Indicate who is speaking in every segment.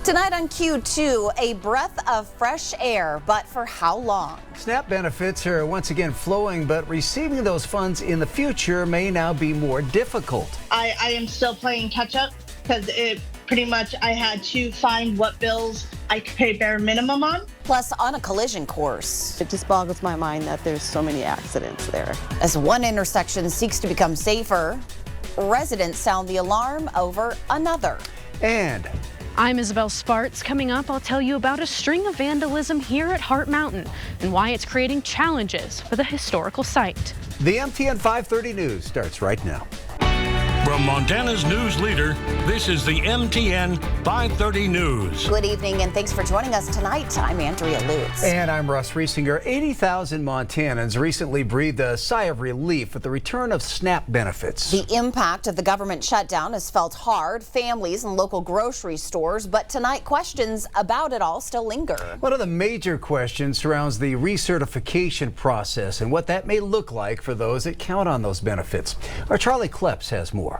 Speaker 1: Tonight on Q2, a breath of fresh air, but for how long?
Speaker 2: SNAP benefits are once again flowing, but receiving those funds in the future may now be more difficult.
Speaker 3: I am still playing catch up because I had to find what bills I could pay bare minimum on.
Speaker 1: Plus, on a collision course.
Speaker 4: It just boggles my mind that there's so many accidents there.
Speaker 1: As one intersection seeks to become safer, residents sound the alarm over another.
Speaker 2: And
Speaker 5: I'm Isabel Spartz. Coming up, I'll tell you about a string of vandalism here at Heart Mountain and why it's creating challenges for the historical site.
Speaker 2: the MTN 530 News starts right now.
Speaker 6: From Montana's news leader, this is the MTN 530 News.
Speaker 1: Good evening and thanks for joining us tonight. I'm Andrea Lutz.
Speaker 2: And I'm Russ Riesinger. 80,000 Montanans recently breathed a sigh of relief with the return of SNAP benefits.
Speaker 1: The impact of the government shutdown is felt hard, families and local grocery stores, but tonight questions about it all still linger.
Speaker 2: One of the major questions surrounds the recertification process and what that may look like for those that count on those benefits. Our Charlie Kleps has more.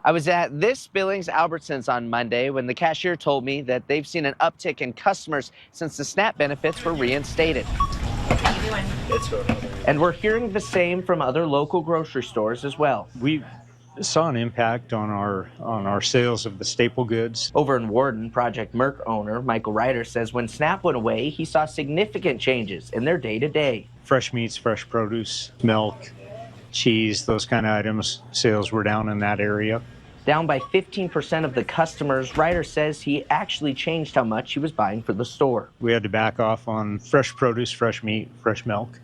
Speaker 7: I was at this Billings Albertsons on Monday when the cashier told me that they've seen an uptick in customers since the SNAP benefits were reinstated.
Speaker 8: How you doing?
Speaker 7: And we're hearing the same from other local grocery stores as well.
Speaker 9: We saw an impact on our sales of the staple goods.
Speaker 7: Over in Warden, Project Merck owner Michael Ryder says when SNAP went away, he saw significant changes in their day-to-day.
Speaker 9: Fresh meats, fresh produce, milk, cheese, those kind of items, sales were down in that area.
Speaker 7: Down by 15% of the customers, Ryder says he actually changed how much he was buying for the store.
Speaker 9: We had to back off on fresh produce, fresh meat, fresh milk,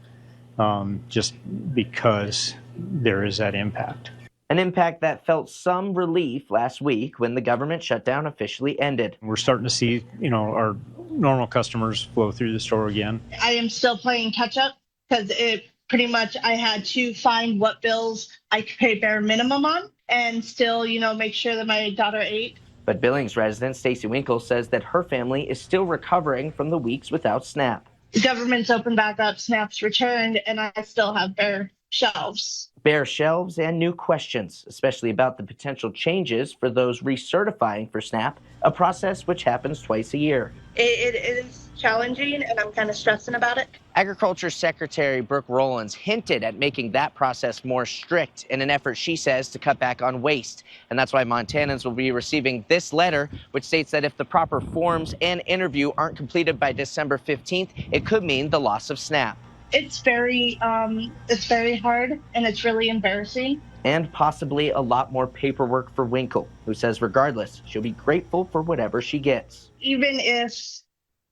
Speaker 9: just because there is that impact.
Speaker 7: An impact that felt some relief last week when the government shutdown officially ended.
Speaker 9: We're starting to see, our normal customers flow through the store again.
Speaker 3: I am still playing catch up because I had to find what bills I could pay bare minimum on and still, make sure that my daughter ate.
Speaker 7: But Billings resident Stacy Winkle says that her family is still recovering from the weeks without SNAP.
Speaker 3: The government's opened back up, SNAP's returned, and I still have bare shelves.
Speaker 7: Bare shelves and new questions, especially about the potential changes for those recertifying for SNAP, a process which happens twice a year.
Speaker 3: It is challenging, and I'm kind of stressing about it.
Speaker 7: Agriculture Secretary Brooke Rollins hinted at making that process more strict in an effort, she says, to cut back on waste. And that's why Montanans will be receiving this letter, which states that if the proper forms and interview aren't completed by December 15th, it could mean the loss of SNAP.
Speaker 3: It's very hard, and it's really embarrassing.
Speaker 7: And possibly a lot more paperwork for Winkle, who says regardless, she'll be grateful for whatever she gets.
Speaker 3: Even if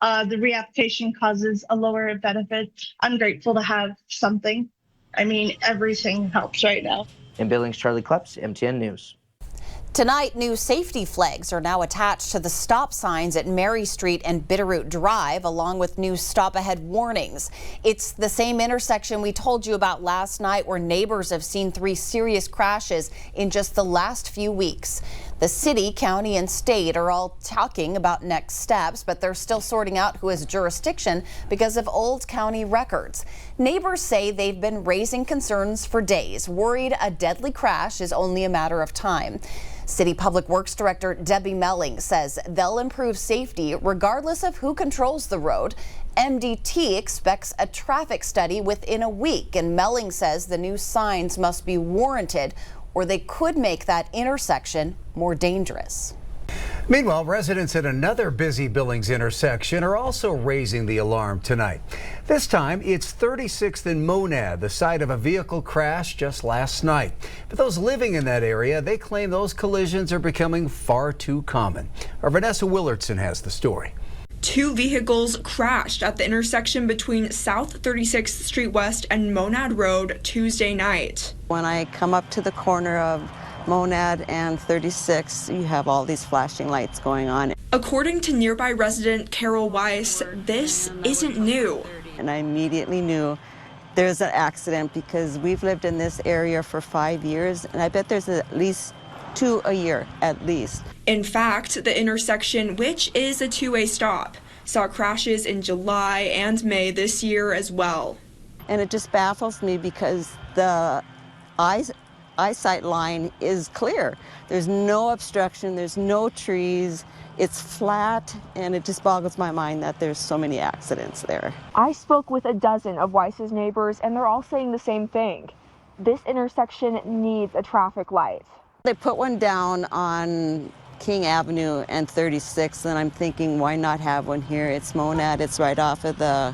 Speaker 3: the reapplication causes a lower benefit, I'm grateful to have something. I mean, everything helps right now.
Speaker 7: In Billings, Charlie Kleps, MTN News.
Speaker 1: Tonight, new safety flags are now attached to the stop signs at Mary Street and Bitterroot Drive, along with new stop ahead warnings. It's the same intersection we told you about last night where neighbors have seen 3 serious crashes in just the last few weeks. The city, county, and state are all talking about next steps, but they're still sorting out who has jurisdiction because of old county records. Neighbors say they've been raising concerns for days, worried a deadly crash is only a matter of time. City Public Works Director Debbie Melling says they'll improve safety regardless of who controls the road. MDT expects a traffic study within a week, and Melling says the new signs must be warranted or they could make that intersection more dangerous.
Speaker 2: Meanwhile, residents at another busy Billings intersection are also raising the alarm tonight. This time, it's 36th and Monad, the site of a vehicle crash just last night. But those living in that area, they claim those collisions are becoming far too common. Our Vanessa Willardson has the story.
Speaker 10: 2 vehicles crashed at the intersection between South 36th Street West and Monad Road Tuesday night.
Speaker 4: When I come up to the corner of Monad and 36, you have all these flashing lights going on.
Speaker 10: According to nearby resident Carol Weiss, this isn't new.
Speaker 4: And I immediately knew there's an accident because we've lived in this area for 5 years, and I bet there's at least 2 a year, at least.
Speaker 10: In fact, the intersection, which is a 2-way stop, saw crashes in July and May this year as well.
Speaker 4: And it just baffles me because the eyesight line is clear. There's no obstruction, there's no trees. It's flat, and it just boggles my mind that there's so many accidents there.
Speaker 10: I spoke with a dozen of Weiss's neighbors, and they're all saying the same thing. This intersection needs a traffic light.
Speaker 4: They put one down on King Avenue and 36th, and I'm thinking, why not have one here? It's Monad, it's right off of the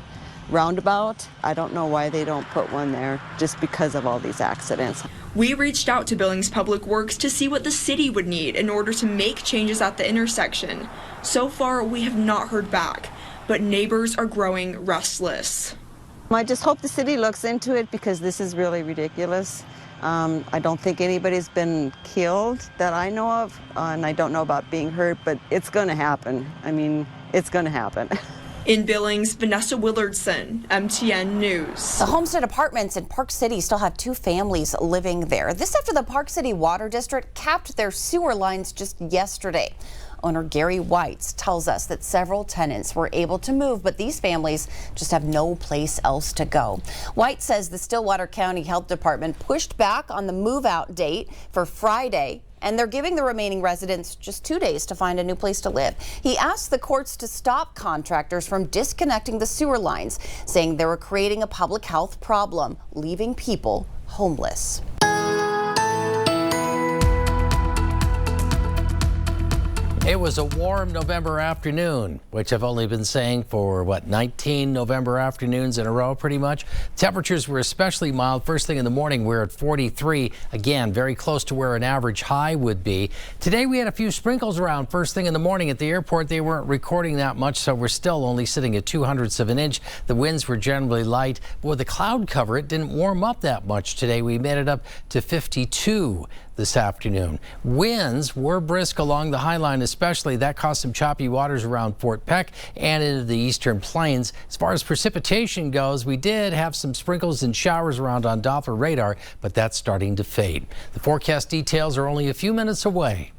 Speaker 4: roundabout. I don't know why they don't put one there, just because of all these accidents.
Speaker 10: We reached out to Billings Public Works to see what the city would need in order to make changes at the intersection. So far, we have not heard back, but neighbors are growing restless.
Speaker 4: I just hope the city looks into it, because this is really ridiculous. I don't think anybody's been killed that I know of, and I don't know about being hurt, but it's going to happen. I mean, it's going to happen.
Speaker 10: In Billings, Vanessa Willardson, MTN News.
Speaker 1: The Homestead apartments in Park City still have 2 families living there. This after the Park City Water District capped their sewer lines just yesterday. Owner Gary Whites tells us that several tenants were able to move, but these families just have no place else to go. White says the Stillwater County Health Department pushed back on the move-out date for Friday, and they're giving the remaining residents just 2 days to find a new place to live. He asked the courts to stop contractors from disconnecting the sewer lines, saying they were creating a public health problem, leaving people homeless.
Speaker 11: It was a warm November afternoon, which I've only been saying for, 19 November afternoons in a row, pretty much. Temperatures were especially mild. First thing in the morning, we're at 43. Again, very close to where an average high would be. Today, we had a few sprinkles around first thing in the morning at the airport. They weren't recording that much, so we're still only sitting at 0.02 of an inch. The winds were generally light. But with the cloud cover, it didn't warm up that much today. We made it up to 52 this afternoon. Winds were brisk along the High Line, especially. That caused some choppy waters around Fort Peck and into the eastern plains. As far as precipitation goes, we did have some sprinkles and showers around on Doppler radar, but that's starting to fade. The forecast details are only a few minutes away.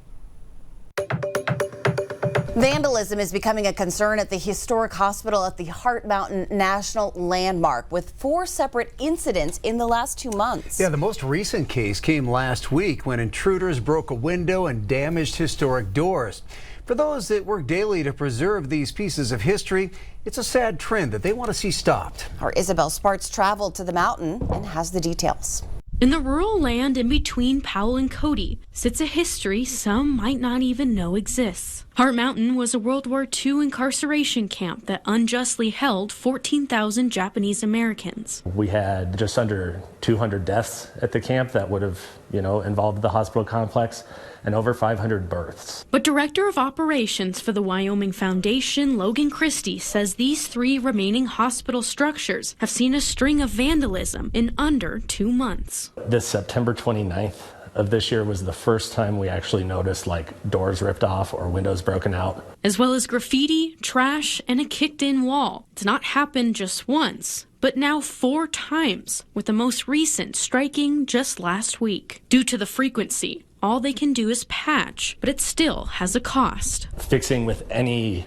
Speaker 1: Vandalism is becoming a concern at the historic hospital at the Heart Mountain National Landmark, with 4 separate incidents in the last 2 months.
Speaker 2: Yeah, the most recent case came last week when intruders broke a window and damaged historic doors. For those that work daily to preserve these pieces of history, it's a sad trend that they want to see stopped.
Speaker 1: Our Isabel Sparks traveled to the mountain and has the details.
Speaker 5: In the rural land in between Powell and Cody sits a history some might not even know exists. Heart Mountain was a World War II incarceration camp that unjustly held 14,000 Japanese Americans.
Speaker 12: We had just under 200 deaths at the camp that would have, involved the hospital complex, and over 500 births.
Speaker 5: But Director of Operations for the Wyoming Foundation, Logan Christie, says these 3 remaining hospital structures have seen a string of vandalism in under 2 months.
Speaker 12: This September 29th of this year was the first time we actually noticed doors ripped off or windows broken out.
Speaker 5: As well as graffiti, trash, and a kicked-in wall. It's not happened just once, but now 4 times, with the most recent striking just last week. Due to the frequency, all they can do is patch, but it still has a cost.
Speaker 12: Fixing with any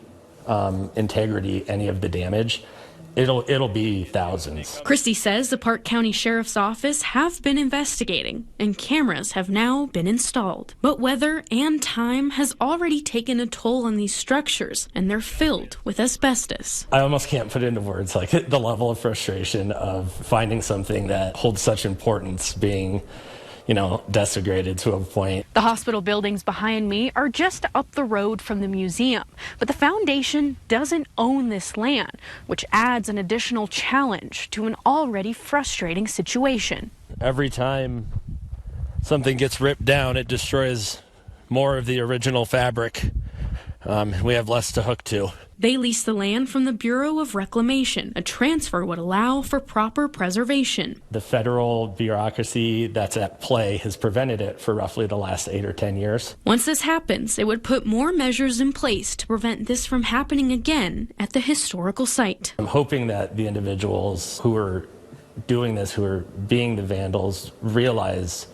Speaker 12: integrity any of the damage, it'll be thousands.
Speaker 5: Christie says the Park County Sheriff's Office have been investigating, and cameras have now been installed. But weather and time has already taken a toll on these structures, and they're filled with asbestos.
Speaker 12: I almost can't put into words the level of frustration of finding something that holds such importance being desecrated to a point.
Speaker 5: The hospital buildings behind me are just up the road from the museum, but the foundation doesn't own this land, which adds an additional challenge to an already frustrating situation.
Speaker 13: Every time something gets ripped down, it destroys more of the original fabric. We have less to hook to.
Speaker 5: They lease the land from the Bureau of Reclamation. A transfer would allow for proper preservation.
Speaker 12: The federal bureaucracy that's at play has prevented it for roughly the last 8 or 10 years.
Speaker 5: Once this happens, it would put more measures in place to prevent this from happening again at the historical site.
Speaker 12: I'm hoping that the individuals who are doing this, who are being the vandals, realize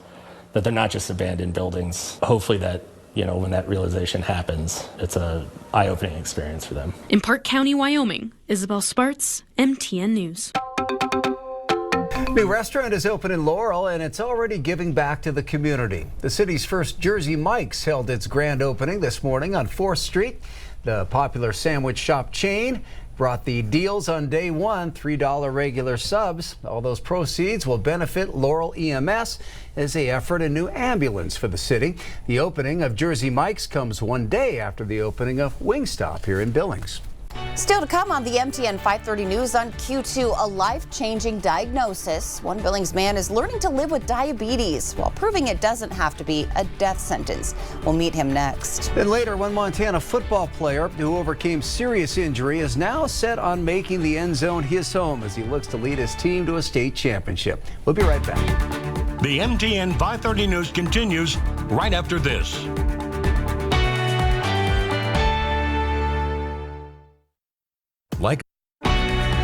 Speaker 12: that they're not just abandoned buildings. Hopefully that when that realization happens, it's an eye-opening experience for them.
Speaker 5: In Park County, Wyoming, Isabel Sparks, MTN News.
Speaker 2: New restaurant is open in Laurel, and it's already giving back to the community. The city's first Jersey Mike's held its grand opening this morning on 4th Street. The popular sandwich shop chain brought the deals on day one, $3 regular subs. All those proceeds will benefit Laurel EMS as they offer a new ambulance for the city. The opening of Jersey Mike's comes one day after the opening of Wingstop here in Billings.
Speaker 1: Still to come on the MTN 530 News on Q2, a life-changing diagnosis. One Billings man is learning to live with diabetes while proving it doesn't have to be a death sentence. We'll meet him next.
Speaker 2: Then later, one Montana football player who overcame serious injury is now set on making the end zone his home as he looks to lead his team to a state championship. We'll be right back.
Speaker 6: The MTN 530 News continues right after this.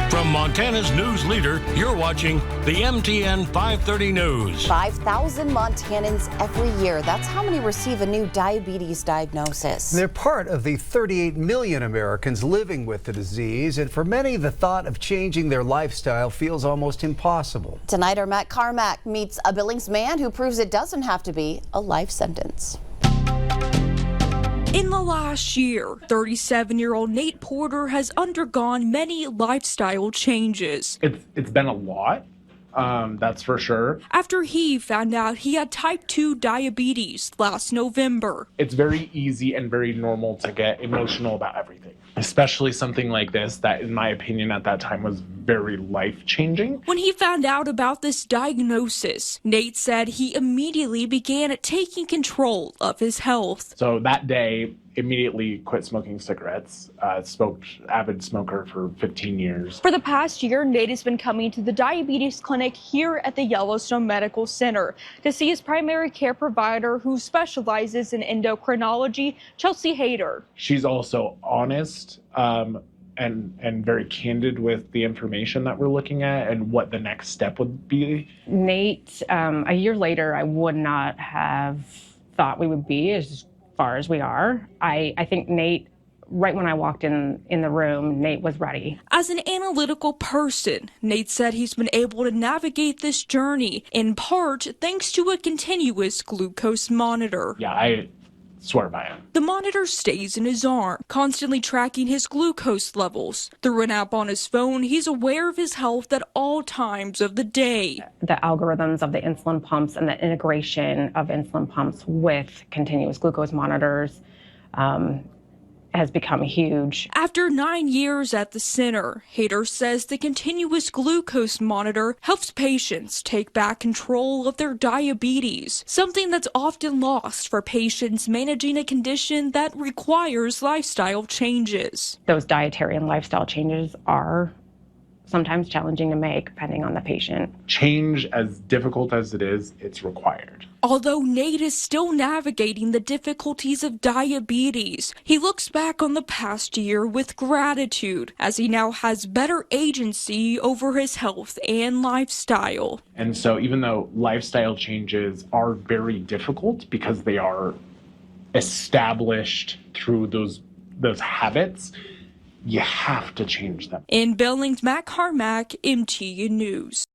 Speaker 6: From Montana's news leader, you're watching the MTN 530 News.
Speaker 1: 5,000 Montanans every year. That's how many receive a new diabetes diagnosis.
Speaker 2: They're part of the 38 million Americans living with the disease, and for many, the thought of changing their lifestyle feels almost impossible.
Speaker 1: Tonight, our Matt Carmack meets a Billings man who proves it doesn't have to be a life sentence.
Speaker 10: In the last year, 37-year-old Nate Porter has undergone many lifestyle changes.
Speaker 14: It's been a lot, that's for sure.
Speaker 10: After he found out he had type 2 diabetes last November.
Speaker 14: It's very easy and very normal to get emotional about everything, especially something like this that, in my opinion, at that time was very life-changing.
Speaker 10: When he found out about this diagnosis, Nate said he immediately began taking control of his health.
Speaker 14: So that day, immediately quit smoking cigarettes. Avid smoker for 15 years.
Speaker 10: For the past year, Nate has been coming to the diabetes clinic here at the Yellowstone Medical Center to see his primary care provider who specializes in endocrinology, Chelsea Hayter.
Speaker 14: She's also honest and very candid with the information that we're looking at and what the next step would be.
Speaker 15: Nate, a year later, I would not have thought we would be as far as we are. I think Nate, right when I walked in the room, Nate was ready.
Speaker 10: As an analytical person, Nate said he's been able to navigate this journey, in part thanks to a continuous glucose monitor.
Speaker 14: Yeah, I swear by it.
Speaker 10: The monitor stays in his arm, constantly tracking his glucose levels. Through an app on his phone, he's aware of his health at all times of the day.
Speaker 15: The algorithms of the insulin pumps and the integration of insulin pumps with continuous glucose monitors has become huge.
Speaker 10: After 9 years at the center, Hayter says the continuous glucose monitor helps patients take back control of their diabetes, something that's often lost for patients managing a condition that requires lifestyle changes.
Speaker 15: Those dietary and lifestyle changes are sometimes challenging to make depending on the patient.
Speaker 14: Change, as difficult as it is, it's required.
Speaker 10: Although Nate is still navigating the difficulties of diabetes, he looks back on the past year with gratitude as he now has better agency over his health and lifestyle.
Speaker 14: And so even though lifestyle changes are very difficult because they are established through those habits, you have to change them.
Speaker 10: In Billings, Matt Carmack, MTN News.